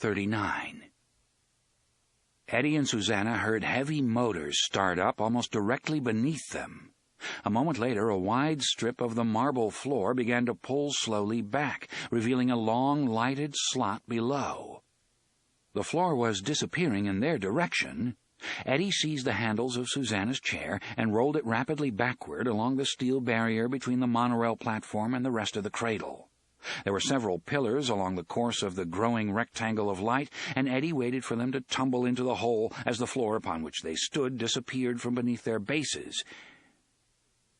39. Eddie and Susanna heard heavy motors start up almost directly beneath them. A moment later, a wide strip of the marble floor began to pull slowly back, revealing a long, lighted slot below. The floor was disappearing in their direction. Eddie seized the handles of Susanna's chair and rolled it rapidly backward along the steel barrier between the monorail platform and the rest of the cradle. There were several pillars along the course of the growing rectangle of light, and Eddie waited for them to tumble into the hole as the floor upon which they stood disappeared from beneath their bases.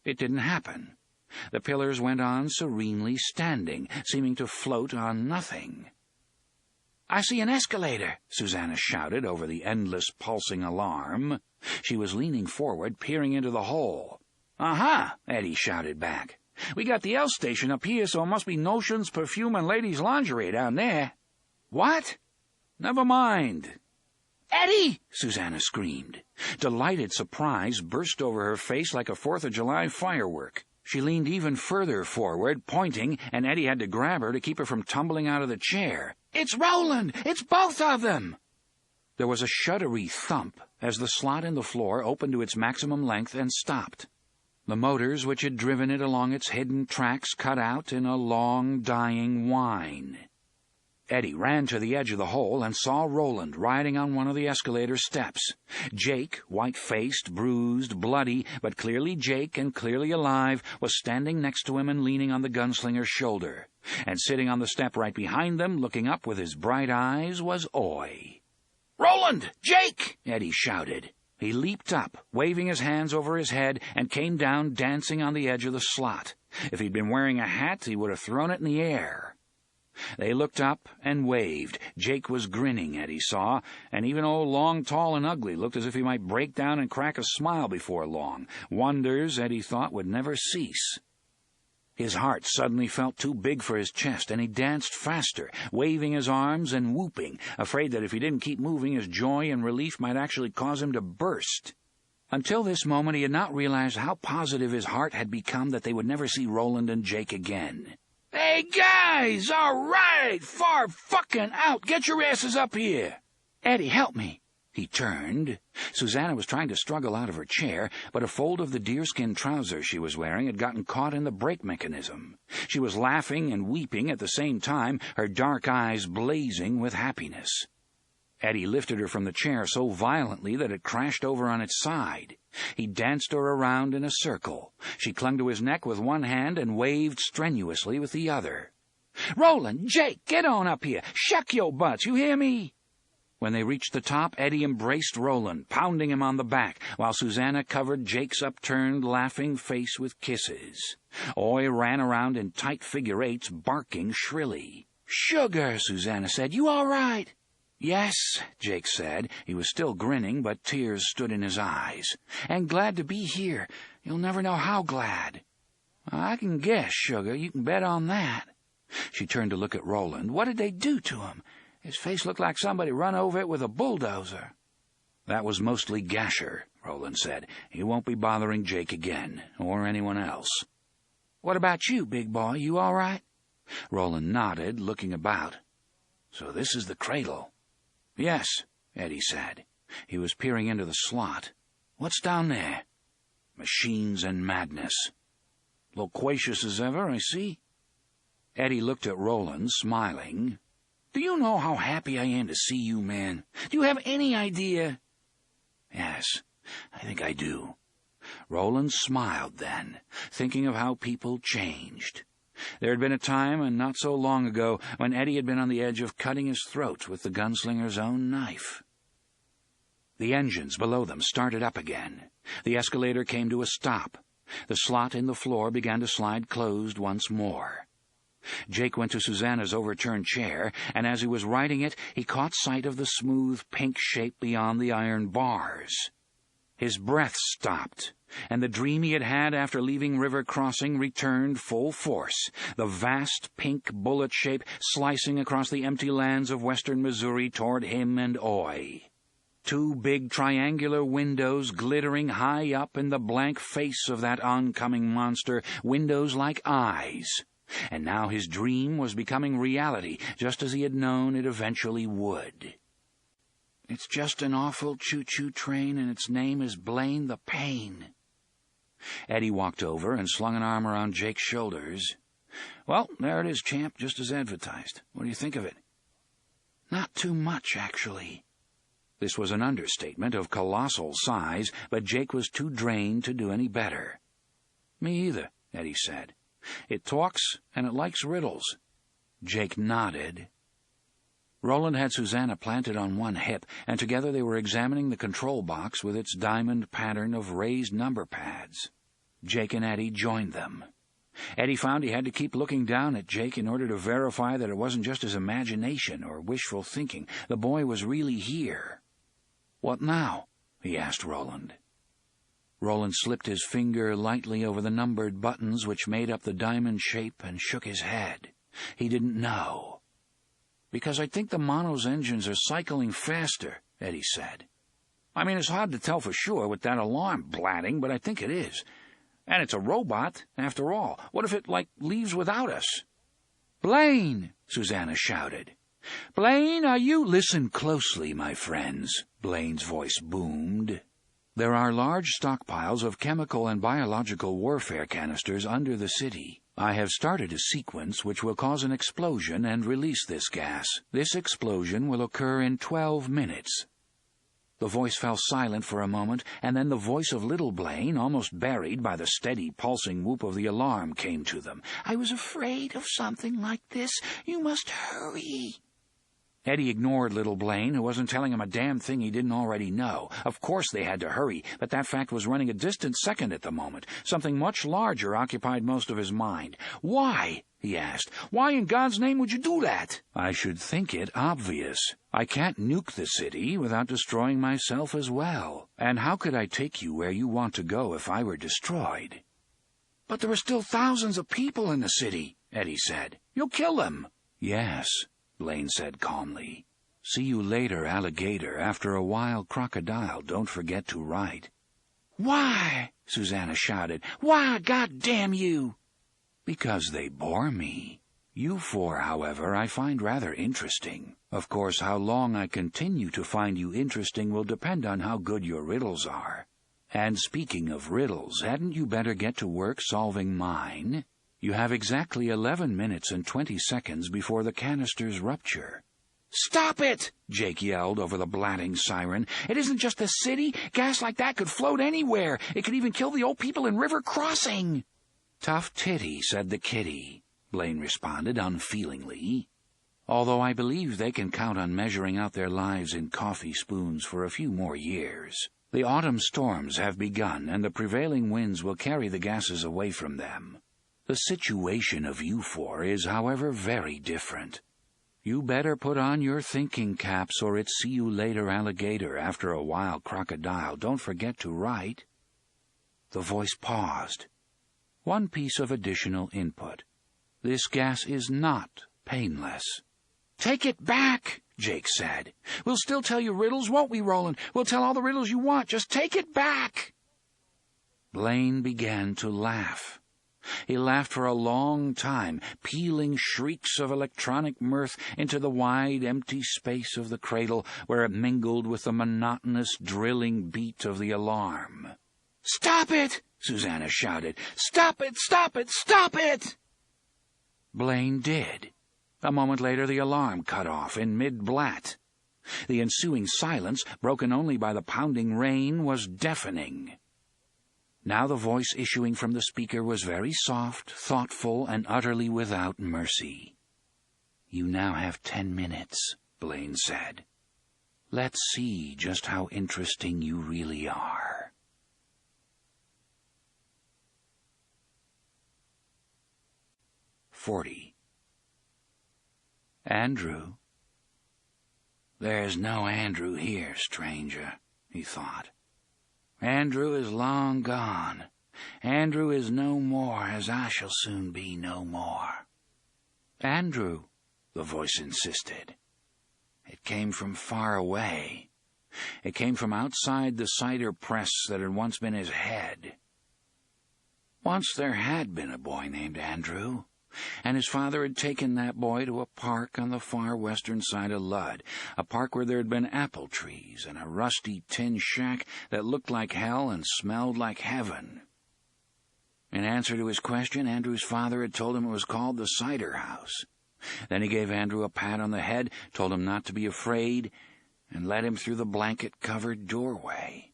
It didn't happen. The pillars went on serenely standing, seeming to float on nothing. "I see an escalator," Susanna shouted over the endless pulsing alarm. She was leaning forward, peering into the hole. "Uh-huh," Eddie shouted back. "We got the L station up here, so it must be notions, perfume, and ladies' lingerie down there." "What?" "Never mind." "Eddie!" Susanna screamed. Delighted surprise burst over her face like a 4th of July firework. She leaned even further forward, pointing, and Eddie had to grab her to keep her from tumbling out of the chair. "It's Roland! It's both of them!" There was a shuddery thump as the slot in the floor opened to its maximum length and stopped. The motors which had driven it along its hidden tracks cut out in a long, dying whine. Eddie ran to the edge of the hole and saw Roland riding on one of the escalator steps. Jake, white-faced, bruised, bloody, but clearly Jake and clearly alive, was standing next to him and leaning on the gunslinger's shoulder. And sitting on the step right behind them, looking up with his bright eyes, was Oy. "Roland! Jake!" Eddie shouted. He leaped up, waving his hands over his head, and came down dancing on the edge of the slot. If he'd been wearing a hat, he would have thrown it in the air. They looked up and waved. Jake was grinning, Eddie saw, and even old Long, Tall, and Ugly looked as if he might break down and crack a smile before long. Wonders, Eddie thought, would never cease. His heart suddenly felt too big for his chest, and he danced faster, waving his arms and whooping, afraid that if he didn't keep moving, his joy and relief might actually cause him to burst. Until this moment, he had not realized how positive his heart had become that they would never see Roland and Jake again. "Hey, guys! All right! Far fucking out! Get your asses up here!" "Eddie, help me!" He turned. Susanna was trying to struggle out of her chair, but a fold of the deerskin trousers she was wearing had gotten caught in the brake mechanism. She was laughing and weeping at the same time, her dark eyes blazing with happiness. Eddie lifted her from the chair so violently that it crashed over on its side. He danced her around in a circle. She clung to his neck with one hand and waved strenuously with the other. "Roland, Jake, get on up here! Shuck your butts, you hear me?" When they reached the top, Eddie embraced Roland, pounding him on the back, while Susanna covered Jake's upturned, laughing face with kisses. Oy ran around in tight figure eights, barking shrilly. "Sugar," Susanna said, "you all right?" "Yes," Jake said. He was still grinning, but tears stood in his eyes. "And glad to be here. You'll never know how glad." "I can guess, Sugar. You can bet on that." She turned to look at Roland. "What did they do to him? His face looked like somebody run over it with a bulldozer." "That was mostly Gasher," Roland said. "He won't be bothering Jake again, or anyone else." "What about you, big boy? You all right?" Roland nodded, looking about. "So this is the cradle." "Yes," Eddie said. He was peering into the slot. "What's down there?" "Machines and madness." "Loquacious as ever, I see." Eddie looked at Roland, smiling. "Do you know how happy I am to see you, man? Do you have any idea?" "Yes, I think I do." Roland smiled then, thinking of how people changed. There had been a time, and not so long ago, when Eddie had been on the edge of cutting his throat with the gunslinger's own knife. The engines below them started up again. The escalator came to a stop. The slot in the floor began to slide closed once more. Jake went to Susanna's overturned chair, and as he was riding it, he caught sight of the smooth pink shape beyond the iron bars. His breath stopped, and the dream he had had after leaving River Crossing returned full force, the vast pink bullet shape slicing across the empty lands of western Missouri toward him and Oy. Two big triangular windows glittering high up in the blank face of that oncoming monster, windows like eyes. And now his dream was becoming reality, just as he had known it eventually would. "It's just an awful choo-choo train, and its name is Blaine the Pain." Eddie walked over and slung an arm around Jake's shoulders. "Well, there it is, champ, just as advertised. What do you think of it?" "Not too much, actually." This was an understatement of colossal size, but Jake was too drained to do any better. "Me either," Eddie said. "It talks, and it likes riddles." Jake nodded. Roland had Susanna planted on one hip, and together they were examining the control box with its diamond pattern of raised number pads. Jake and Eddie joined them. Eddie found he had to keep looking down at Jake in order to verify that it wasn't just his imagination or wishful thinking. The boy was really here. "What now?" he asked Roland. Roland slipped his finger lightly over the numbered buttons which made up the diamond shape and shook his head. He didn't know. "Because I think the Mono's engines are cycling faster," Eddie said. "I mean, it's hard to tell for sure with that alarm blatting, but I think it is. And it's a robot, after all. What if it, leaves without us?" "Blaine!" Susanna shouted. "Blaine, are you—" "Listen closely, my friends," Blaine's voice boomed. "There are large stockpiles of chemical and biological warfare canisters under the city. I have started a sequence which will cause an explosion and release this gas. This explosion will occur in 12 minutes. The voice fell silent for a moment, and then the voice of little Blaine, almost buried by the steady, pulsing whoop of the alarm, came to them. "I was afraid of something like this. You must hurry." Eddie ignored little Blaine, who wasn't telling him a damn thing he didn't already know. Of course they had to hurry, but that fact was running a distant second at the moment. Something much larger occupied most of his mind. "Why?" he asked. "Why in God's name would you do that?" "I should think it obvious. I can't nuke the city without destroying myself as well. And how could I take you where you want to go if I were destroyed?" "But there are still thousands of people in the city," Eddie said. "You'll kill them." "Yes," Blaine said calmly. "See you later, alligator. After a while, crocodile. Don't forget to write." "Why?" Susanna shouted. "Why, God damn you!" "Because they bore me. You four, however, I find rather interesting. Of course, how long I continue to find you interesting will depend on how good your riddles are. And speaking of riddles, hadn't you better get to work solving mine? You have exactly 11 minutes and 20 seconds before the canisters rupture." "Stop it!" Jake yelled over the blatting siren. "It isn't just the city. Gas like that could float anywhere. It could even kill the old people in River Crossing." "Tough titty," said the kitty, Blaine responded unfeelingly. "Although I believe they can count on measuring out their lives in coffee spoons for a few more years. The autumn storms have begun, and the prevailing winds will carry the gases away from them. The situation of you four is, however, very different. You better put on your thinking caps, or it's see you later, alligator. After a while, crocodile. Don't forget to write." The voice paused. One piece of additional input. "This gas is not painless." "Take it back," Jake said. "We'll still tell you riddles, won't we, Roland? We'll tell all the riddles you want. Just take it back." Blaine began to laugh. He laughed for a long time, pealing shrieks of electronic mirth into the wide, empty space of the cradle, where it mingled with the monotonous, drilling beat of the alarm. "Stop it!" Susanna shouted. "Stop it! Stop it! Stop it!" Blaine did. A moment later the alarm cut off in mid-blat. The ensuing silence, broken only by the pounding rain, was deafening. Now the voice issuing from the speaker was very soft, thoughtful, and utterly without mercy. "You now have 10 minutes, Blaine said. "Let's see just how interesting you really are." "40. Andrew." "There's no Andrew here, stranger," he thought. "Andrew is long gone. Andrew is no more, as I shall soon be no more." "Andrew," the voice insisted. It came from far away. It came from outside the cider press that had once been his head. Once there had been a boy named Andrew, and his father had taken that boy to a park on the far western side of Ludd, a park where there had been apple trees and a rusty tin shack that looked like hell and smelled like heaven. In answer to his question, Andrew's father had told him it was called the Cider House. Then he gave Andrew a pat on the head, told him not to be afraid, and led him through the blanket-covered doorway.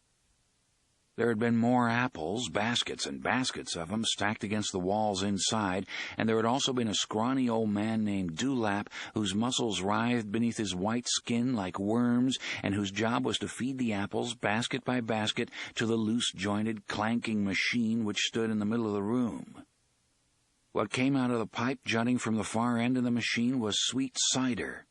There had been more apples, baskets and baskets of them, stacked against the walls inside, and there had also been a scrawny old man named Dewlap, whose muscles writhed beneath his white skin like worms, and whose job was to feed the apples, basket by basket, to the loose-jointed, clanking machine which stood in the middle of the room. What came out of the pipe jutting from the far end of the machine was sweet cider.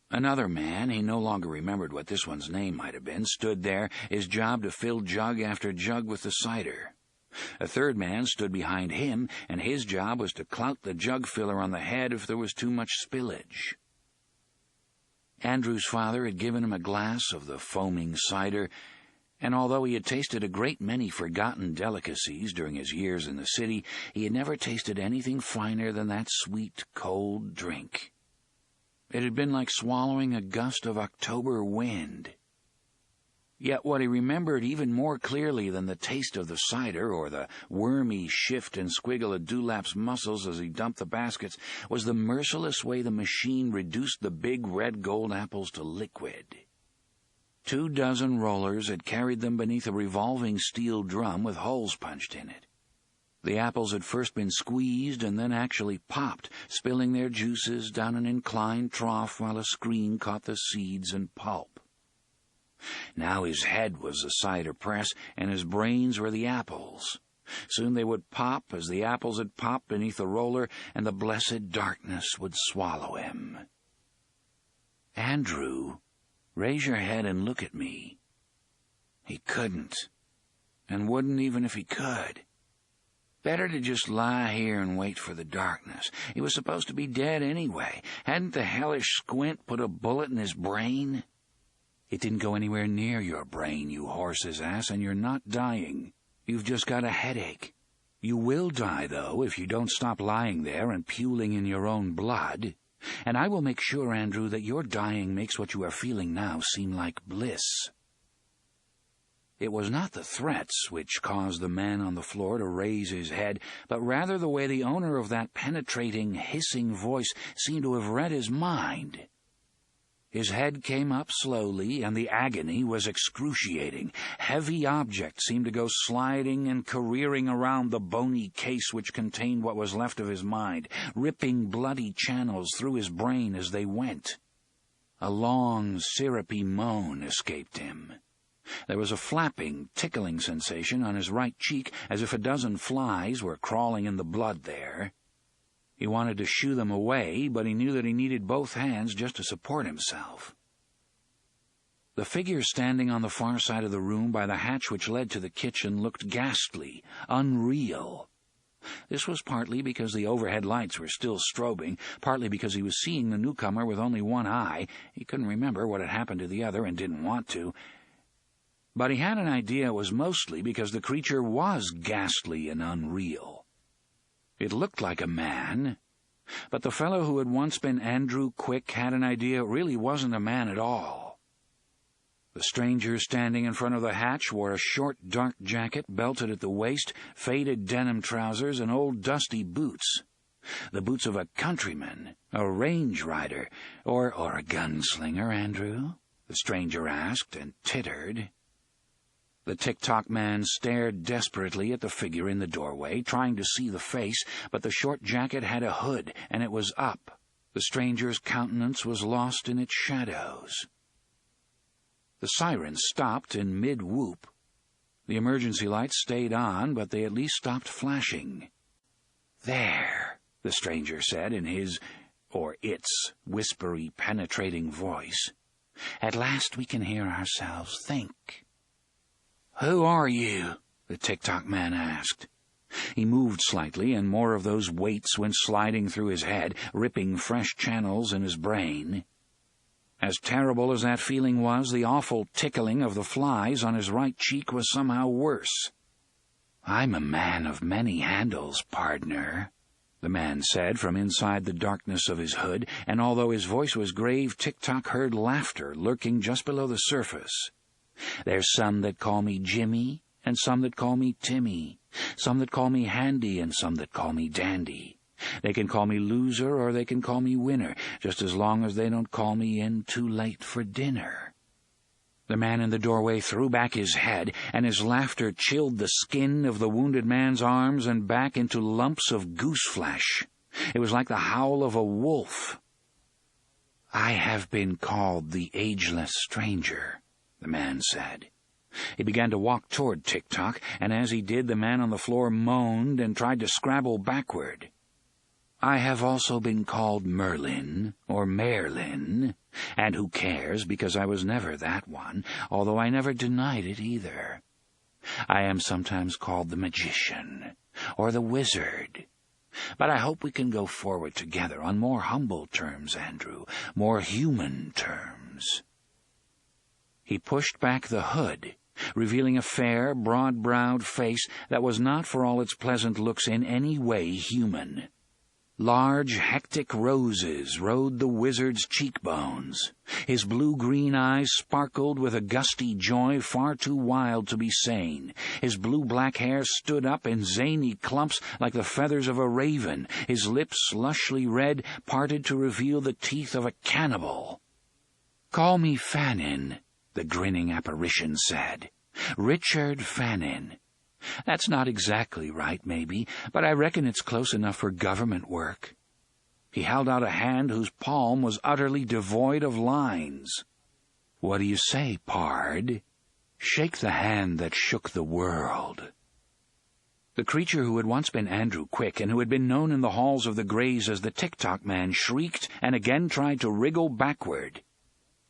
Another man, he no longer remembered what this one's name might have been, stood there, his job to fill jug after jug with the cider. A third man stood behind him, and his job was to clout the jug filler on the head if there was too much spillage. Andrew's father had given him a glass of the foaming cider, and although he had tasted a great many forgotten delicacies during his years in the city, he had never tasted anything finer than that sweet, cold drink. It had been like swallowing a gust of October wind. Yet what he remembered even more clearly than the taste of the cider or the wormy shift and squiggle of Dewlap's muscles as he dumped the baskets was the merciless way the machine reduced the big red gold apples to liquid. 24 rollers had carried them beneath a revolving steel drum with holes punched in it. The apples had first been squeezed and then actually popped, spilling their juices down an inclined trough while a screen caught the seeds and pulp. Now his head was the cider press, and his brains were the apples. Soon they would pop as the apples had popped beneath the roller, and the blessed darkness would swallow him. "Andrew, raise your head and look at me." He couldn't, and wouldn't even if he could. Better to just lie here and wait for the darkness. He was supposed to be dead anyway. Hadn't the hellish squint put a bullet in his brain? It didn't go anywhere near your brain, you horse's ass, and you're not dying. You've just got a headache. You will die, though, if you don't stop lying there and puling in your own blood. And I will make sure, Andrew, that your dying makes what you are feeling now seem like bliss. It was not the threats which caused the man on the floor to raise his head, but rather the way the owner of that penetrating, hissing voice seemed to have read his mind. His head came up slowly, and the agony was excruciating. Heavy objects seemed to go sliding and careering around the bony case which contained what was left of his mind, ripping bloody channels through his brain as they went. A long, syrupy moan escaped him. There was a flapping, tickling sensation on his right cheek, as if a dozen flies were crawling in the blood there. He wanted to shoo them away, but he knew that he needed both hands just to support himself. The figure standing on the far side of the room by the hatch which led to the kitchen looked ghastly, unreal. This was partly because the overhead lights were still strobing, partly because he was seeing the newcomer with only one eye. He couldn't remember what had happened to the other and didn't want to. But he had an idea it was mostly because the creature was ghastly and unreal. It looked like a man, but the fellow who had once been Andrew Quick had an idea it really wasn't a man at all. The stranger standing in front of the hatch wore a short, dark jacket belted at the waist, faded denim trousers, and old dusty boots. The boots of a countryman, a range rider, or a gunslinger, Andrew? The stranger asked and tittered. The tick-tock man stared desperately at the figure in the doorway, trying to see the face, but the short jacket had a hood, and it was up. The stranger's countenance was lost in its shadows. The sirens stopped in mid-whoop. The emergency lights stayed on, but they at least stopped flashing. "There," the stranger said in his, or its, whispery, penetrating voice. "At last we can hear ourselves think." "Who are you?" the tick-tock man asked. He moved slightly, and more of those weights went sliding through his head, ripping fresh channels in his brain. As terrible as that feeling was, the awful tickling of the flies on his right cheek was somehow worse. "I'm a man of many handles, pardner," the man said from inside the darkness of his hood, and although his voice was grave, Tick-Tock heard laughter lurking just below the surface. "There's some that call me Jimmy, and some that call me Timmy, some that call me Handy, and some that call me Dandy. They can call me loser or they can call me winner, just as long as they don't call me in too late for dinner." The man in the doorway threw back his head, and his laughter chilled the skin of the wounded man's arms and back into lumps of goose flesh. It was like the howl of a wolf. "I have been called the Ageless Stranger," the man said. He began to walk toward Tick-Tock, and as he did, the man on the floor moaned and tried to scrabble backward. "I have also been called Merlin, or Merlin, and who cares, because I was never that one, although I never denied it either. I am sometimes called the Magician, or the Wizard. But I hope we can go forward together on more humble terms, Andrew, more human terms." He pushed back the hood, revealing a fair, broad-browed face that was not, for all its pleasant looks, in any way human. Large, hectic roses rode the wizard's cheekbones. His blue-green eyes sparkled with a gusty joy far too wild to be sane. His blue-black hair stood up in zany clumps like the feathers of a raven. His lips, lushly red, parted to reveal the teeth of a cannibal. "Call me Fannin," the grinning apparition said. "Richard Fannin. That's not exactly right, maybe, but I reckon it's close enough for government work." He held out a hand whose palm was utterly devoid of lines. "What do you say, pard? Shake the hand that shook the world." The creature who had once been Andrew Quick, and who had been known in the halls of the Greys as the Tick-Tock Man, shrieked and again tried to wriggle backward.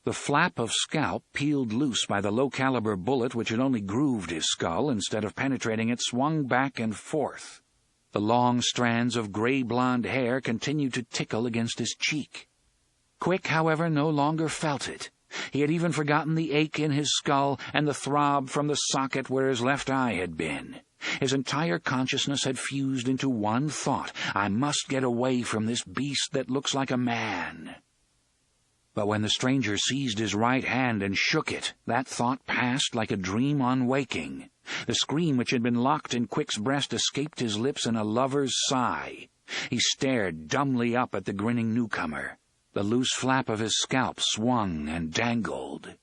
The flap of scalp, peeled loose by the low-caliber bullet which had only grooved his skull instead of penetrating it, swung back and forth. The long strands of gray-blonde hair continued to tickle against his cheek. Quick, however, no longer felt it. He had even forgotten the ache in his skull and the throb from the socket where his left eye had been. His entire consciousness had fused into one thought: I must get away from this beast that looks like a man. But when the stranger seized his right hand and shook it, that thought passed like a dream on waking. The scream which had been locked in Quick's breast escaped his lips in a lover's sigh. He stared dumbly up at the grinning newcomer. The loose flap of his scalp swung and dangled.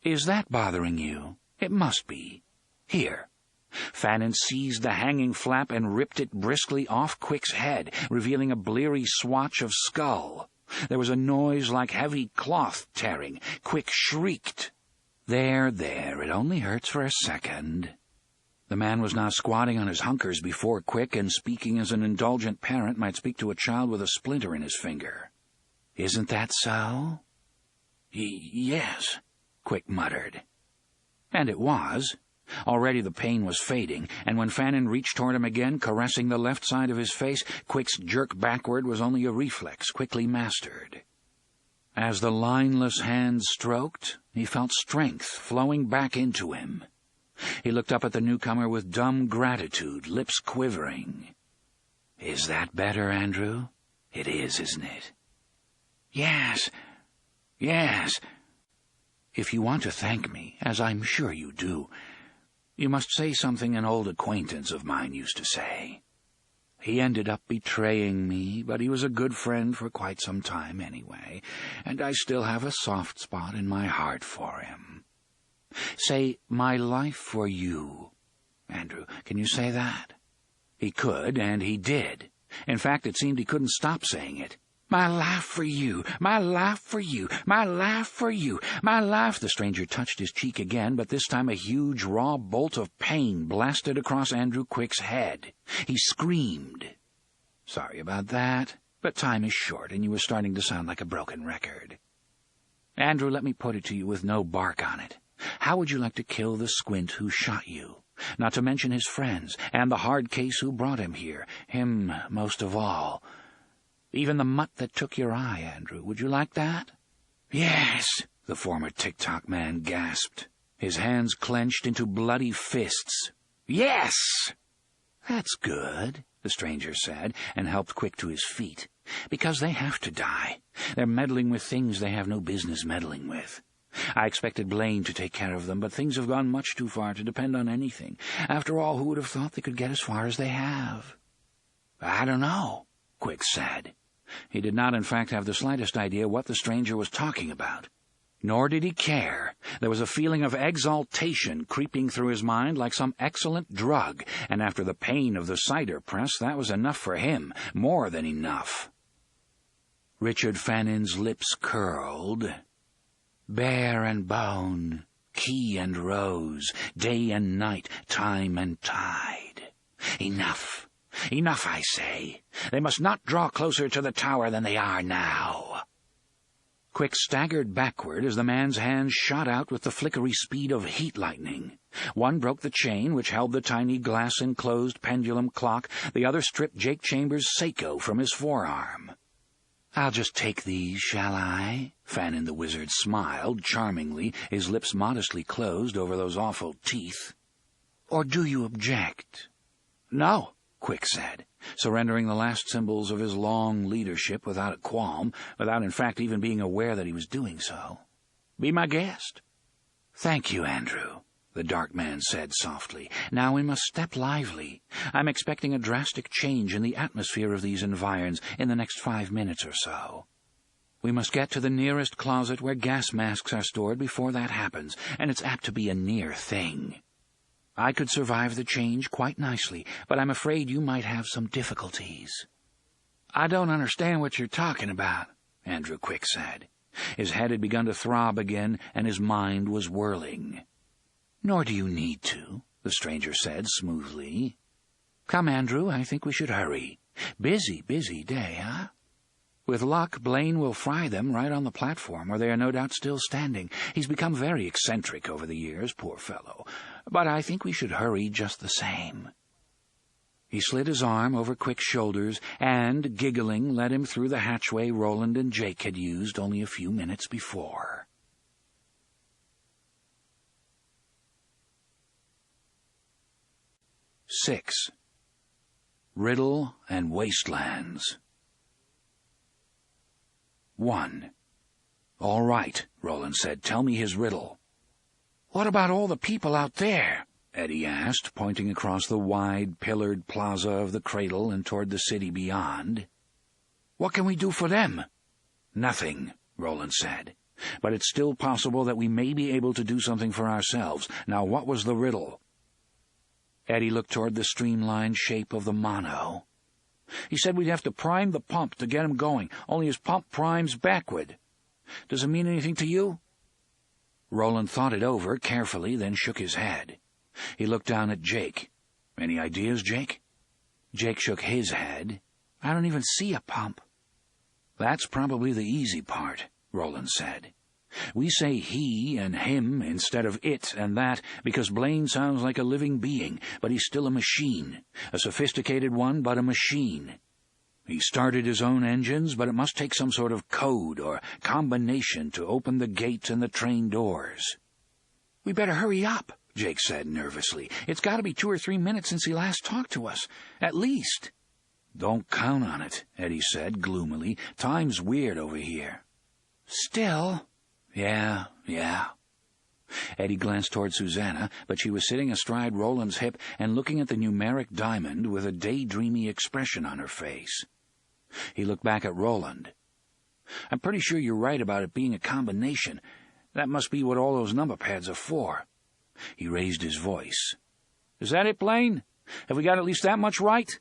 "Is that bothering you? It must be. Here." Fannin seized the hanging flap and ripped it briskly off Quick's head, revealing a bleary swatch of skull. There was a noise like heavy cloth tearing. Quick shrieked. There, it only hurts for a second." The man was now squatting on his hunkers before Quick and speaking as an indulgent parent might speak to a child with a splinter in his finger. "Isn't that so?" Yes," Quick muttered. And it was. Already the pain was fading, and when Fannin reached toward him again, caressing the left side of his face, Quick's jerk backward was only a reflex quickly mastered. As the lineless hand stroked, he felt strength flowing back into him. He looked up at the newcomer with dumb gratitude, lips quivering. "Is that better, Andrew? It is, isn't it?" Yes. "If you want to thank me, as I'm sure you do, you must say something an old acquaintance of mine used to say. He ended up betraying me, but he was a good friend for quite some time anyway, and I still have a soft spot in my heart for him. Say, 'My life for you.' Andrew, can you say that?" He could, and he did. In fact, it seemed he couldn't stop saying it. "My life for you, my life for you, my life for you, my life." The stranger touched his cheek again, but this time a huge raw bolt of pain blasted across Andrew Quick's head. He screamed. "Sorry about that, but time is short, and you were starting to sound like a broken record. Andrew, let me put it to you with no bark on it. How would you like to kill the squint who shot you? Not to mention his friends, and the hard case who brought him here, him most of all. Even the mutt that took your eye, Andrew. Would you like that?" "Yes," the former Tick-Tock Man gasped. His hands clenched into bloody fists. "Yes!" "That's good," the stranger said, and helped Quick to his feet. "Because they have to die. They're meddling with things they have no business meddling with. I expected Blaine to take care of them, but things have gone much too far to depend on anything. After all, who would have thought they could get as far as they have?" "I don't know," Quick said. He did not, in fact, have the slightest idea what the stranger was talking about. Nor did he care. There was a feeling of exaltation creeping through his mind like some excellent drug, and after the pain of the cider press, that was enough for him, more than enough. Richard Fannin's lips curled. "Bear and bone, key and rose, day and night, time and tide. Enough. Enough, I say. They must not draw closer to the tower than they are now." Quick staggered backward as the man's hands shot out with the flickery speed of heat lightning. One broke the chain which held the tiny glass-enclosed pendulum clock. The other stripped Jake Chambers' Seiko from his forearm. "I'll just take these, shall I?" Fannin the Wizard smiled charmingly, his lips modestly closed over those awful teeth. "Or do you object?" "No," Quick said, surrendering the last symbols of his long leadership without a qualm, without in fact even being aware that he was doing so. "Be my guest." "Thank you, Andrew," the dark man said softly. "Now we must step lively. I'm expecting a drastic change in the atmosphere of these environs in the next 5 minutes or so. We must get to the nearest closet where gas masks are stored before that happens, and it's apt to be a near thing. I could survive the change quite nicely, but I'm afraid you might have some difficulties." "I don't understand what you're talking about," Andrew Quick said. His head had begun to throb again, and his mind was whirling. "Nor do you need to," the stranger said smoothly. "Come, Andrew, I think we should hurry. Busy day, huh? With luck, Blaine will fry them right on the platform, where they are no doubt still standing. He's become very eccentric over the years, poor fellow. But I think we should hurry just the same." He slid his arm over Quick's shoulders and, giggling, led him through the hatchway Roland and Jake had used only a few minutes before. "6. Riddle and Wastelands. 1. "All right," Roland said. "Tell me his riddle." "What about all the people out there?" Eddie asked, pointing across the wide, pillared plaza of the cradle and toward the city beyond. "What can we do for them?" "Nothing," Roland said. "But it's still possible that we may be able to do something for ourselves. Now, what was the riddle?" Eddie looked toward the streamlined shape of the mono. "He said we'd have to prime the pump to get him going, only his pump primes backward. Does it mean anything to you?" Roland thought it over carefully, then shook his head. He looked down at Jake. "Any ideas, Jake?" Jake shook his head. "I don't even see a pump." "That's probably the easy part," Roland said. "We say he and him instead of it and that because Blaine sounds like a living being, but he's still a machine, a sophisticated one, but a machine. He started his own engines, but it must take some sort of code or combination to open the gates and the train doors." "We better hurry up," Jake said nervously. "It's got to be 2 or 3 minutes since he last talked to us, at least." "Don't count on it," Eddie said gloomily. "Time's weird over here." "Still—" Yeah. Eddie glanced toward Susanna, but she was sitting astride Roland's hip and looking at the numeric diamond with a daydreamy expression on her face. He looked back at Roland. "I'm pretty sure you're right about it being a combination. That must be what all those number pads are for." He raised his voice. "Is that it, Blaine? Have we got at least that much right?"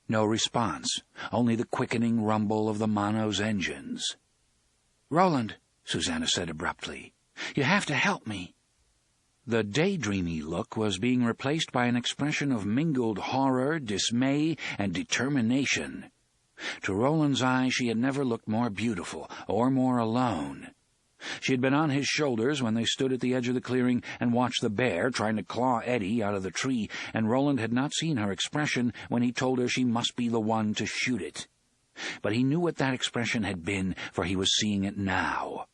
No response, only the quickening rumble of the mono's engines. "Roland," Susanna said abruptly, "you have to help me." The daydreamy look was being replaced by an expression of mingled horror, dismay, and determination. To Roland's eye she had never looked more beautiful or more alone. She had been on his shoulders when they stood at the edge of the clearing and watched the bear trying to claw Eddie out of the tree, and Roland had not seen her expression when he told her she must be the one to shoot it. But he knew what that expression had been, for he was seeing it now.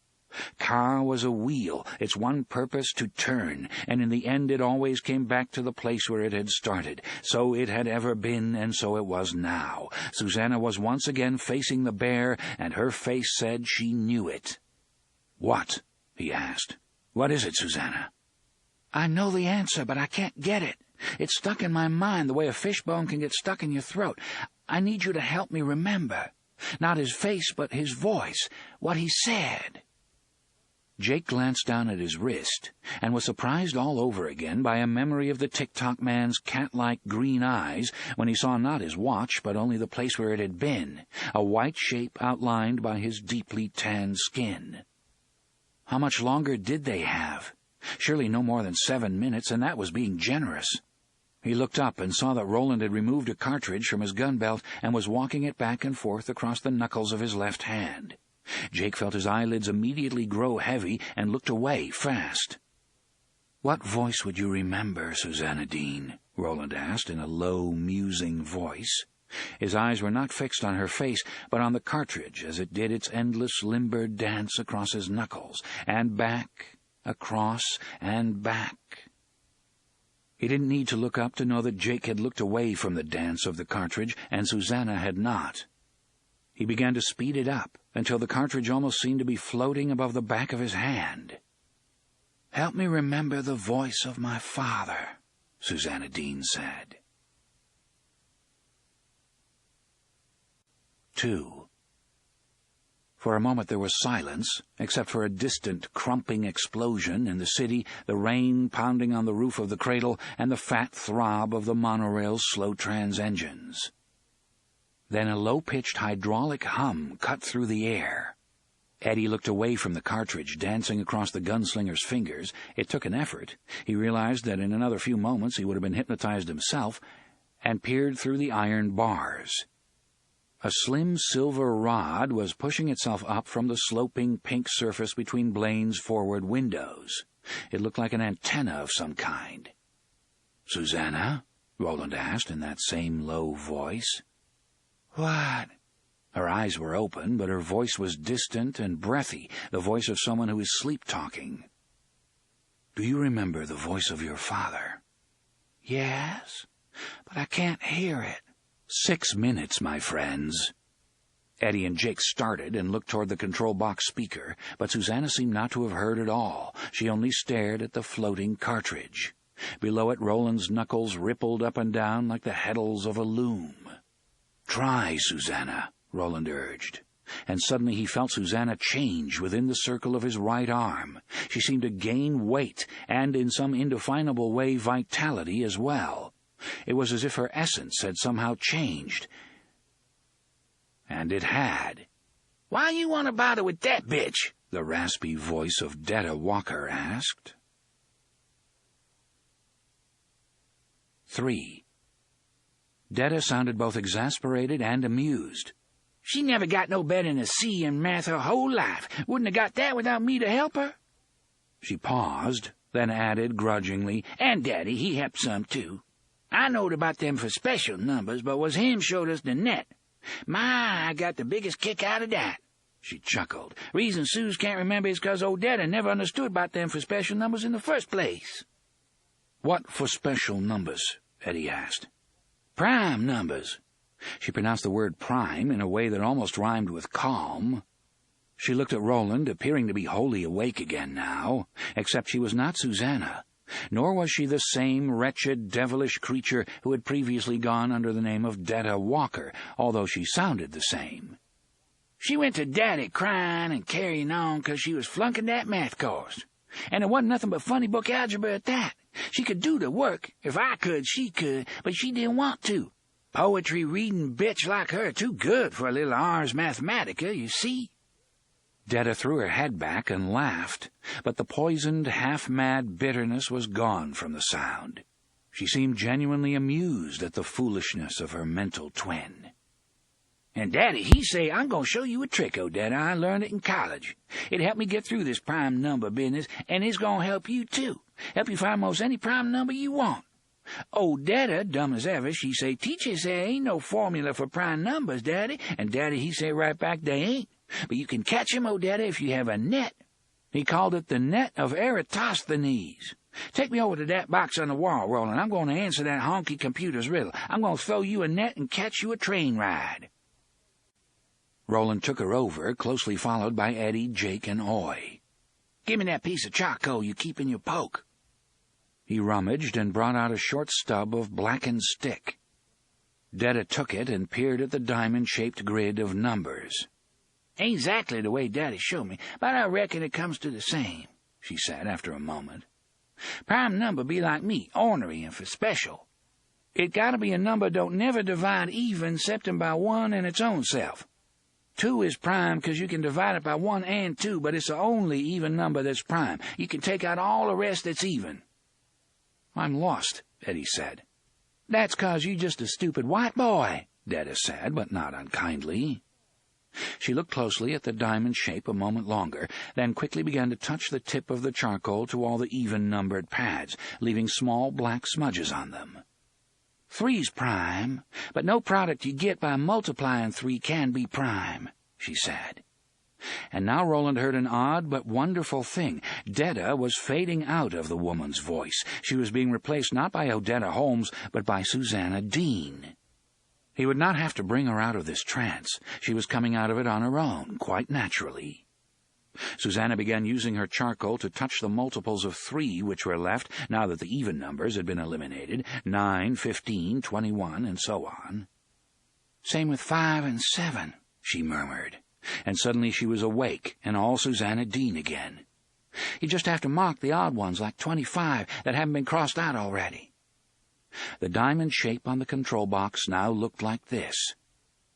Car was a wheel, its one purpose to turn, and in the end it always came back to the place where it had started. So it had ever been, and so it was now. Susanna was once again facing the bear, and her face said she knew it. "What?" he asked. "What is it, Susanna?" "I know the answer, but I can't get it. It's stuck in my mind the way a fishbone can get stuck in your throat. I need you to help me remember. Not his face, but his voice, what he said." Jake glanced down at his wrist and was surprised all over again by a memory of the Tick-Tock man's cat-like green eyes when he saw not his watch but only the place where it had been, a white shape outlined by his deeply tanned skin. How much longer did they have? Surely no more than 7 minutes, and that was being generous. He looked up and saw that Roland had removed a cartridge from his gun belt and was walking it back and forth across the knuckles of his left hand. Jake felt his eyelids immediately grow heavy and looked away fast. "What voice would you remember, Susanna Dean?" Roland asked in a low, musing voice. His eyes were not fixed on her face, but on the cartridge as it did its endless limbered dance across his knuckles, and back, across, and back. He didn't need to look up to know that Jake had looked away from the dance of the cartridge, and Susanna had not. He began to speed it up until the cartridge almost seemed to be floating above the back of his hand. "Help me remember the voice of my father," Susanna Dean said. 2. For a moment there was silence, except for a distant, crumping explosion in the city, the rain pounding on the roof of the cradle, and the fat throb of the monorail's slow-trans engines. Then a low-pitched hydraulic hum cut through the air. Eddie looked away from the cartridge dancing across the gunslinger's fingers. It took an effort. He realized that in another few moments he would have been hypnotized himself, and peered through the iron bars. A slim silver rod was pushing itself up from the sloping pink surface between Blaine's forward windows. It looked like an antenna of some kind. "Susanna?" Roland asked in that same low voice. "What?" Her eyes were open, but her voice was distant and breathy, the voice of someone who is sleep-talking. "Do you remember the voice of your father?" "Yes, but I can't hear it." 6 minutes, my friends." Eddie and Jake started and looked toward the control box speaker, but Susanna seemed not to have heard at all. She only stared at the floating cartridge. Below it, Roland's knuckles rippled up and down like the heddles of a loom. "Try, Susanna," Roland urged. And suddenly he felt Susanna change within the circle of his right arm. She seemed to gain weight, and in some indefinable way vitality as well. It was as if her essence had somehow changed. And it had. "Why you want to bother with that bitch?" the raspy voice of Detta Walker asked. 3. Detta sounded both exasperated and amused. "She never got no better than a C in math her whole life. Wouldn't have got that without me to help her." She paused, then added grudgingly, "And Daddy, he helped some, too. I knowed about them for special numbers, but was him showed us the net. My, I got the biggest kick out of that." She chuckled. "Reason Suze can't remember is 'cause old Detta never understood about them for special numbers in the first place." "What for special numbers?" Eddie asked. "Prime numbers." She pronounced the word prime in a way that almost rhymed with calm. She looked at Roland, appearing to be wholly awake again now, except she was not Susanna, nor was she the same wretched, devilish creature who had previously gone under the name of Detta Walker, although she sounded the same. "She went to Daddy crying and carrying on 'cause she was flunking that math course. And it wasn't nothing but funny book algebra at that. She could do the work. If I could, she could, but she didn't want to. Poetry reading bitch like her too good for a little Ars Mathematica, you see." Detta threw her head back and laughed, but the poisoned, half-mad bitterness was gone from the sound. She seemed genuinely amused at the foolishness of her mental twin. "And Daddy, he say, I'm going to show you a trick, Odetta. I learned it in college. It helped me get through this prime number business, and it's going to help you, too. Help you find most any prime number you want. Odetta, dumb as ever, she say, Teacher say ain't no formula for prime numbers, Daddy. And Daddy, he say right back, they ain't. But you can catch 'em, Odetta, if you have a net. He called it the net of Eratosthenes. Take me over to that box on the wall, Roland. I'm going to answer that honky computer's riddle. I'm going to throw you a net and catch you a train ride. Roland took her over, closely followed by Eddie, Jake, and Oy. Give me that piece of charcoal you keep in your poke. He rummaged and brought out a short stub of blackened stick. Detta took it and peered at the diamond-shaped grid of numbers. Ain't exactly the way Daddy showed me, but I reckon it comes to the same, she said after a moment. Prime number be like me, ornery and for special. It gotta be a number don't never divide even exceptin' by 1 and its own self. 2 is prime 'cause you can divide it by 1 and 2, but it's the only even number that's prime. You can take out all the rest that's even. I'm lost, Eddie said. That's 'cause you just a stupid white boy, Detta said, but not unkindly. She looked closely at the diamond shape a moment longer, then quickly began to touch the tip of the charcoal to all the even-numbered pads, leaving small black smudges on them. 3's prime, but no product you get by multiplying 3 can be prime, she said. And now Roland heard an odd but wonderful thing. Detta was fading out of the woman's voice. She was being replaced not by Odetta Holmes, but by Susanna Dean. He would not have to bring her out of this trance. She was coming out of it on her own, quite naturally. Susanna began using her charcoal to touch the multiples of 3 which were left now that the even numbers had been eliminated, 9, 15, 21, and so on. Same with 5 and 7, she murmured, and suddenly she was awake and all Susanna Dean again. You just have to mark the odd ones like 25 that haven't been crossed out already. The diamond shape on the control box now looked like this: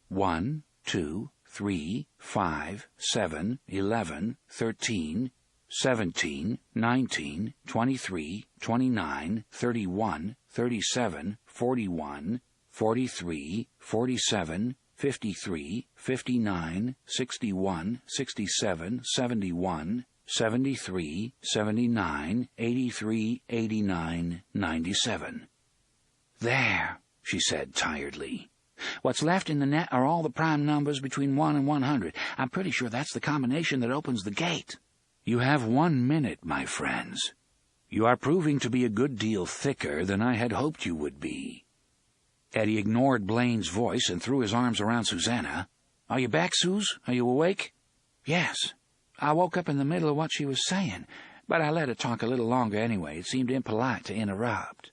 1, 2, 3, 5, 7, 11, 13, 17, 19, 23, 29, 31, 37, 41, 43, 47, 53, 59, 61, 67, 71, 73, 79, 83, 89, 97. There, she said tiredly. What's left in the net are all the prime numbers between 1 and 100. I'm pretty sure that's the combination that opens the gate. You have 1 minute, my friends. You are proving to be a good deal thicker than I had hoped you would be. Eddie ignored Blaine's voice and threw his arms around Susanna. Are you back, Suz? Are you awake? Yes. I woke up in the middle of what she was saying, but I let her talk a little longer anyway. It seemed impolite to interrupt.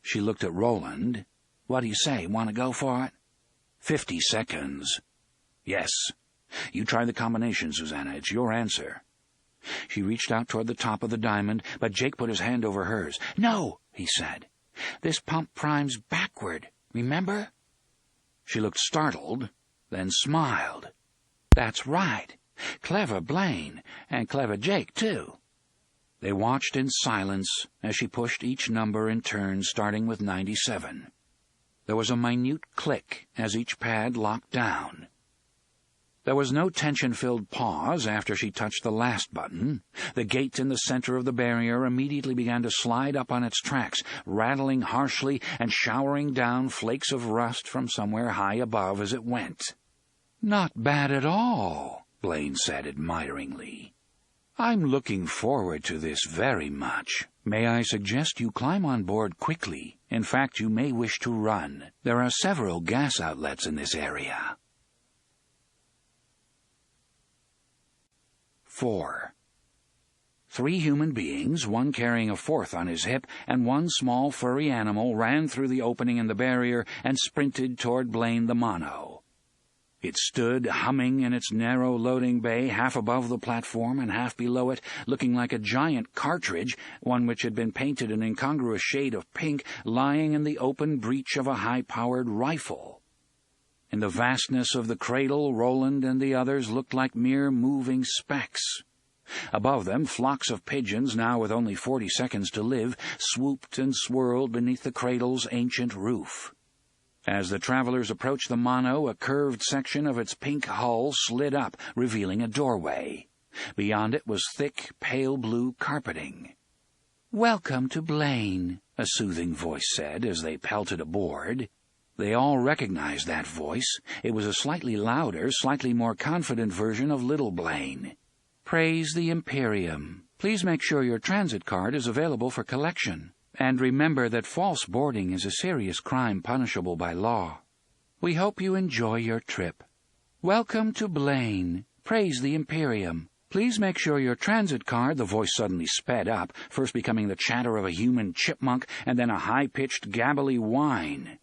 She looked at Roland. What do you say? Want to go for it? 50 seconds. Yes. You try the combination, Susanna. It's your answer. She reached out toward the top of the diamond, but Jake put his hand over hers. No, he said. This pump primes backward, remember? She looked startled, then smiled. That's right. Clever Blaine, and clever Jake, too. They watched in silence as she pushed each number in turn, starting with 97. There was a minute click as each pad locked down. There was no tension-filled pause after she touched the last button. The gate in the center of the barrier immediately began to slide up on its tracks, rattling harshly and showering down flakes of rust from somewhere high above as it went. Not bad at all, Blaine said admiringly. I'm looking forward to this very much. May I suggest you climb on board quickly? In fact, you may wish to run. There are several gas outlets in this area. 4. 3 human beings, one carrying a 4th on his hip, and one small furry animal ran through the opening in the barrier and sprinted toward Blaine the Mono. It stood humming in its narrow loading bay, half above the platform and half below it, looking like a giant cartridge, one which had been painted an incongruous shade of pink, lying in the open breech of a high-powered rifle. In the vastness of the cradle, Roland and the others looked like mere moving specks. Above them, flocks of pigeons, now with only 40 seconds to live, swooped and swirled beneath the cradle's ancient roof. As the travelers approached the Mono, a curved section of its pink hull slid up, revealing a doorway. Beyond it was thick, pale blue carpeting. "Welcome to Blaine," a soothing voice said as they pelted aboard. They all recognized that voice. It was a slightly louder, slightly more confident version of Little Blaine. Praise the Imperium. Please make sure your transit card is available for collection. And remember that false boarding is a serious crime punishable by law. We hope you enjoy your trip. Welcome to Blaine. Praise the Imperium. Please make sure your transit card—" The voice suddenly sped up, first becoming the chatter of a human chipmunk and then a high-pitched, gabbly whine.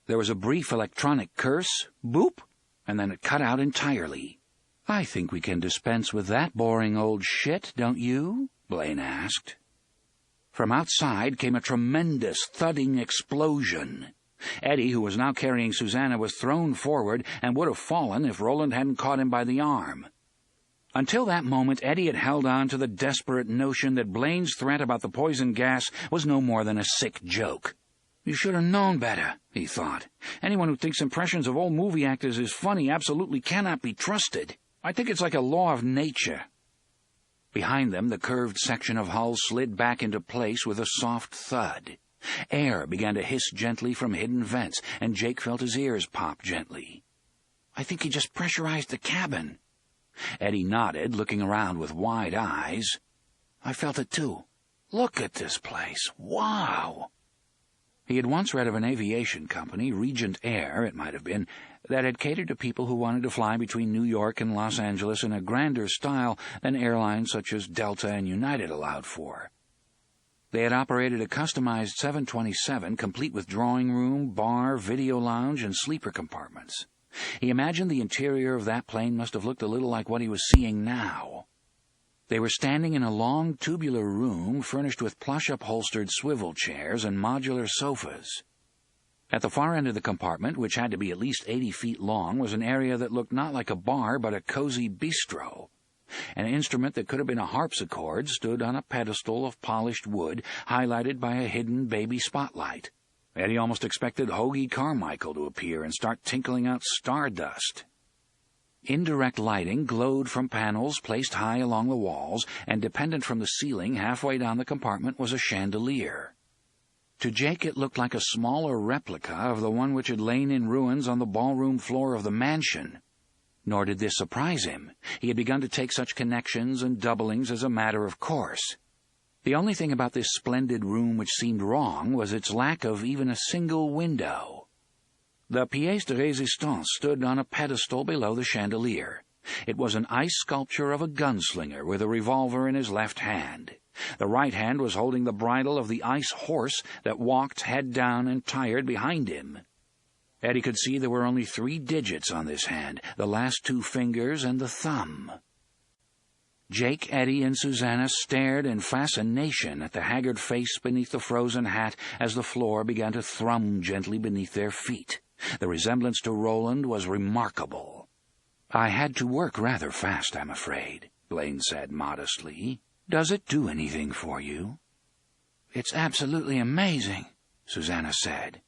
There was a brief electronic curse, boop, and then it cut out entirely. "I think we can dispense with that boring old shit, don't you?" Blaine asked. From outside came a tremendous, thudding explosion. Eddie, who was now carrying Susanna, was thrown forward and would have fallen if Roland hadn't caught him by the arm. Until that moment, Eddie had held on to the desperate notion that Blaine's threat about the poison gas was no more than a sick joke. "You should have known better," he thought. "Anyone who thinks impressions of old movie actors is funny absolutely cannot be trusted. I think it's like a law of nature." Behind them, the curved section of hull slid back into place with a soft thud. Air began to hiss gently from hidden vents, and Jake felt his ears pop gently. "I think he just pressurized the cabin." Eddie nodded, looking around with wide eyes. "I felt it too. Look at this place. Wow!" He had once read of an aviation company, Regent Air, it might have been, that had catered to people who wanted to fly between New York and Los Angeles in a grander style than airlines such as Delta and United allowed for. They had operated a customized 727, complete with drawing room, bar, video lounge, and sleeper compartments. He imagined the interior of that plane must have looked a little like what he was seeing now. They were standing in a long, tubular room furnished with plush-upholstered swivel chairs and modular sofas. At the far end of the compartment, which had to be at least 80 feet long, was an area that looked not like a bar but a cozy bistro. An instrument that could have been a harpsichord stood on a pedestal of polished wood, highlighted by a hidden baby spotlight. Eddie almost expected Hoagie Carmichael to appear and start tinkling out stardust. Indirect lighting glowed from panels placed high along the walls, and dependent from the ceiling halfway down the compartment was a chandelier. To Jake it looked like a smaller replica of the one which had lain in ruins on the ballroom floor of the mansion. Nor did this surprise him. He had begun to take such connections and doublings as a matter of course. The only thing about this splendid room which seemed wrong was its lack of even a single window. The pièce de résistance stood on a pedestal below the chandelier. It was an ice sculpture of a gunslinger with a revolver in his left hand. The right hand was holding the bridle of the ice horse that walked head down and tired behind him. Eddie could see there were only 3 digits on this hand, the last 2 fingers and the thumb. Jake, Eddie, and Susanna stared in fascination at the haggard face beneath the frozen hat as the floor began to thrum gently beneath their feet. The resemblance to Roland was remarkable. "I had to work rather fast, I'm afraid," Blaine said modestly. "Does it do anything for you?" "It's absolutely amazing," Susanna said.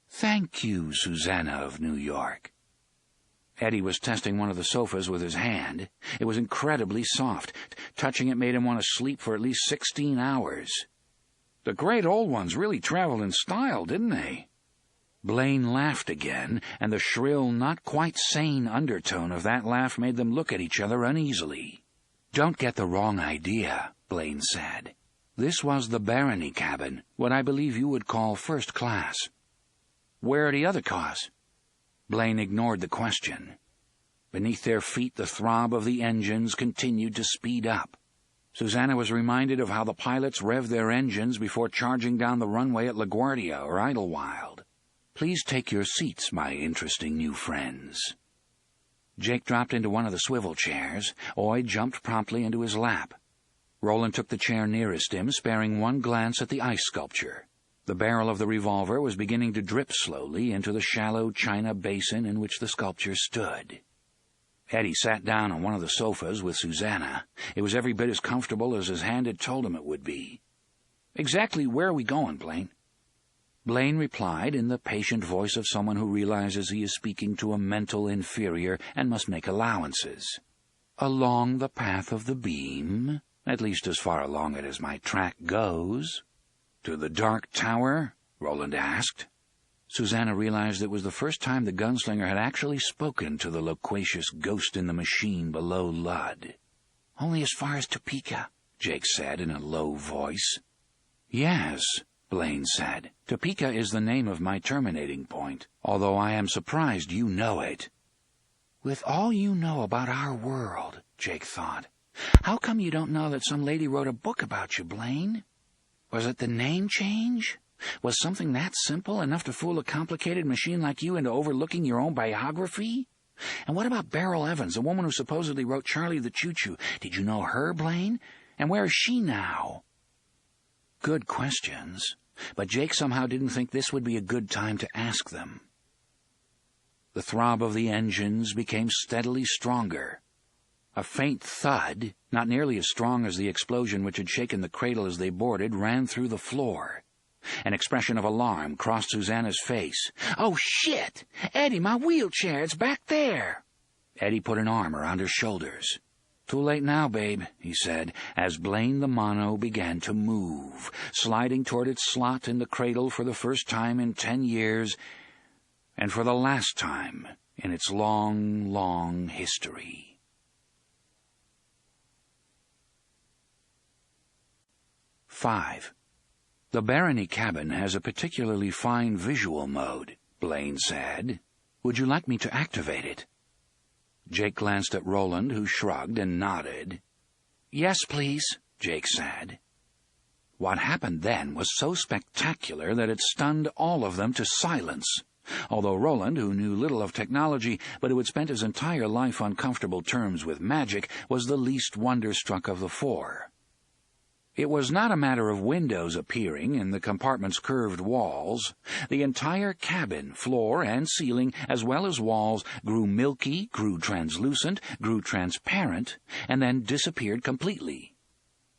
"Thank you, Susanna of New York." Eddie was testing one of the sofas with his hand. It was incredibly soft. Touching it made him want to sleep for at least 16 hours. "The great old ones really traveled in style, didn't they?" Blaine laughed again, and the shrill, not quite sane undertone of that laugh made them look at each other uneasily. "Don't get the wrong idea," Blaine said. "This was the barony cabin, what I believe you would call first class." "Where are the other cars?" Blaine ignored the question. Beneath their feet, the throb of the engines continued to speed up. Susanna was reminded of how the pilots revved their engines before charging down the runway at LaGuardia or Idlewild. "Please take your seats, my interesting new friends." Jake dropped into one of the swivel chairs. Oy jumped promptly into his lap. Roland took the chair nearest him, sparing one glance at the ice sculpture. The barrel of the revolver was beginning to drip slowly into the shallow china basin in which the sculpture stood. Eddie sat down on one of the sofas with Susanna. It was every bit as comfortable as his hand had told him it would be. "Exactly where are we going, Blaine?" Blaine replied in the patient voice of someone who realizes he is speaking to a mental inferior and must make allowances. "Along the path of the beam, at least as far along it as my track goes." "To the Dark Tower?" Roland asked. Susanna realized it was the first time the gunslinger had actually spoken to the loquacious ghost in the machine below Ludd. Only as far as Topeka, Jake said in a low voice. Yes, Blaine said. Topeka is the name of my terminating point, although I am surprised you know it. With all you know about our world, Jake thought, how come you don't know that some lady wrote a book about you, Blaine? Was it the name change? Was something that simple enough to fool a complicated machine like you into overlooking your own biography? And what about Beryl Evans, the woman who supposedly wrote Charlie the Choo-Choo? Did you know her, Blaine? And where is she now? Good questions, but Jake somehow didn't think this would be a good time to ask them. The throb of the engines became steadily stronger. A faint thud, not nearly as strong as the explosion which had shaken the cradle as they boarded, ran through the floor. An expression of alarm crossed Susanna's face. "Oh, shit! Eddie, my wheelchair, it's back there!" Eddie put an arm around her shoulders. "Too late now, babe," he said, as Blaine the Mono began to move, sliding toward its slot in the cradle for the first time in 10 years, and for the last time in its long, long history. 5. The Barony cabin has a particularly fine visual mode, Blaine said. Would you like me to activate it? Jake glanced at Roland, who shrugged and nodded. Yes, please, Jake said. What happened then was so spectacular that it stunned all of them to silence, although Roland, who knew little of technology but who had spent his entire life on comfortable terms with magic, was the least wonderstruck of the four. It was not a matter of windows appearing in the compartment's curved walls. The entire cabin, floor and ceiling, as well as walls, grew milky, grew translucent, grew transparent, and then disappeared completely.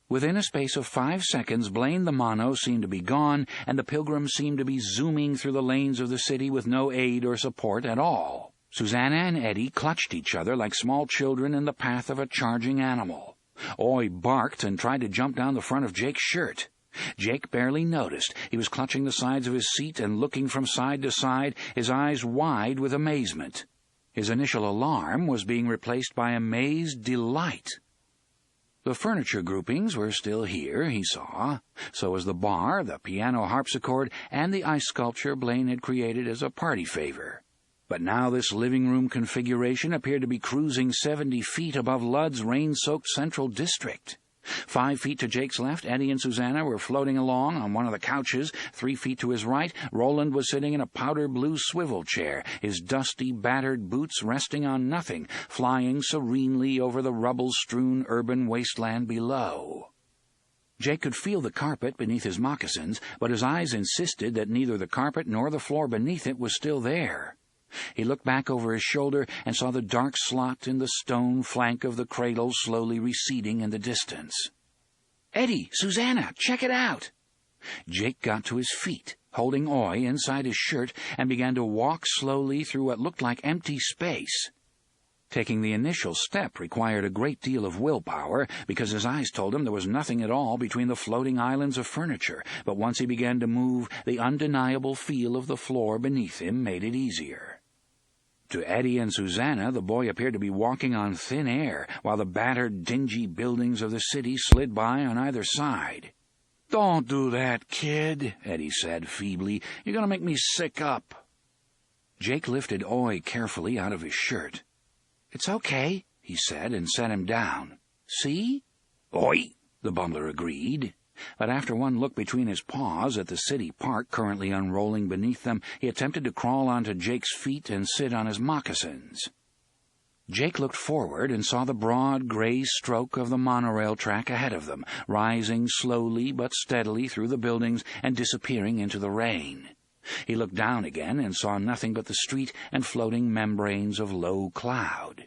Within a space of 5 seconds, Blaine the Mono seemed to be gone, and the pilgrims seemed to be zooming through the lanes of the city with no aid or support at all. Susanna and Eddie clutched each other like small children in the path of a charging animal. Oi barked and tried to jump down the front of Jake's shirt. Jake barely noticed. He was clutching the sides of his seat and looking from side to side, his eyes wide with amazement. His initial alarm was being replaced by amazed delight. The furniture groupings were still here, he saw. So was the bar, the piano harpsichord, and the ice sculpture Blaine had created as a party favor. But now this living-room configuration appeared to be cruising 70 feet above Ludd's rain-soaked central district. 5 feet to Jake's left, Eddie and Susanna were floating along on one of the couches. 3 feet to his right, Roland was sitting in a powder-blue swivel chair, his dusty, battered boots resting on nothing, flying serenely over the rubble-strewn urban wasteland below. Jake could feel the carpet beneath his moccasins, but his eyes insisted that neither the carpet nor the floor beneath it was still there. He looked back over his shoulder and saw the dark slot in the stone flank of the cradle slowly receding in the distance. "Eddie, Susanna, check it out!" Jake got to his feet, holding Oi inside his shirt, and began to walk slowly through what looked like empty space. Taking the initial step required a great deal of willpower, because his eyes told him there was nothing at all between the floating islands of furniture, but once he began to move, the undeniable feel of the floor beneath him made it easier. To Eddie and Susanna, the boy appeared to be walking on thin air, while the battered, dingy buildings of the city slid by on either side. "Don't do that, kid," Eddie said feebly. "You're going to make me sick up." Jake lifted Oi carefully out of his shirt. "It's okay," he said, and set him down. "See?" "Oi," the bumbler agreed. But after one look between his paws at the city park currently unrolling beneath them, he attempted to crawl onto Jake's feet and sit on his moccasins. Jake looked forward and saw the broad gray stroke of the monorail track ahead of them, rising slowly but steadily through the buildings and disappearing into the rain. He looked down again and saw nothing but the street and floating membranes of low cloud.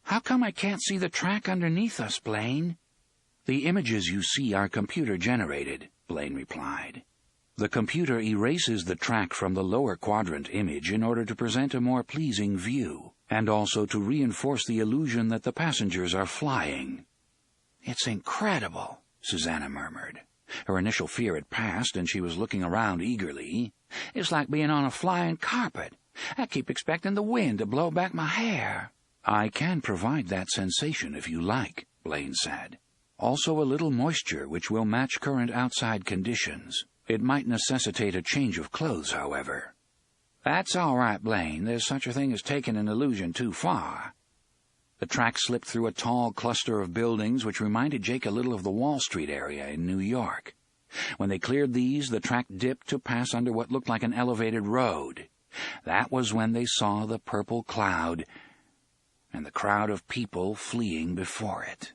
"How come I can't see the track underneath us, Blaine?" "The images you see are computer-generated," Blaine replied. "The computer erases the track from the lower quadrant image in order to present a more pleasing view, and also to reinforce the illusion that the passengers are flying." "It's incredible," Susanna murmured. Her initial fear had passed, and she was looking around eagerly. "It's like being on a flying carpet. I keep expecting the wind to blow back my hair." "I can provide that sensation if you like," Blaine said. "Also a little moisture, which will match current outside conditions. It might necessitate a change of clothes, however." "That's all right, Blaine. There's such a thing as taking an illusion too far." The track slipped through a tall cluster of buildings which reminded Jake a little of the Wall Street area in New York. When they cleared these, the track dipped to pass under what looked like an elevated road. That was when they saw the purple cloud and the crowd of people fleeing before it.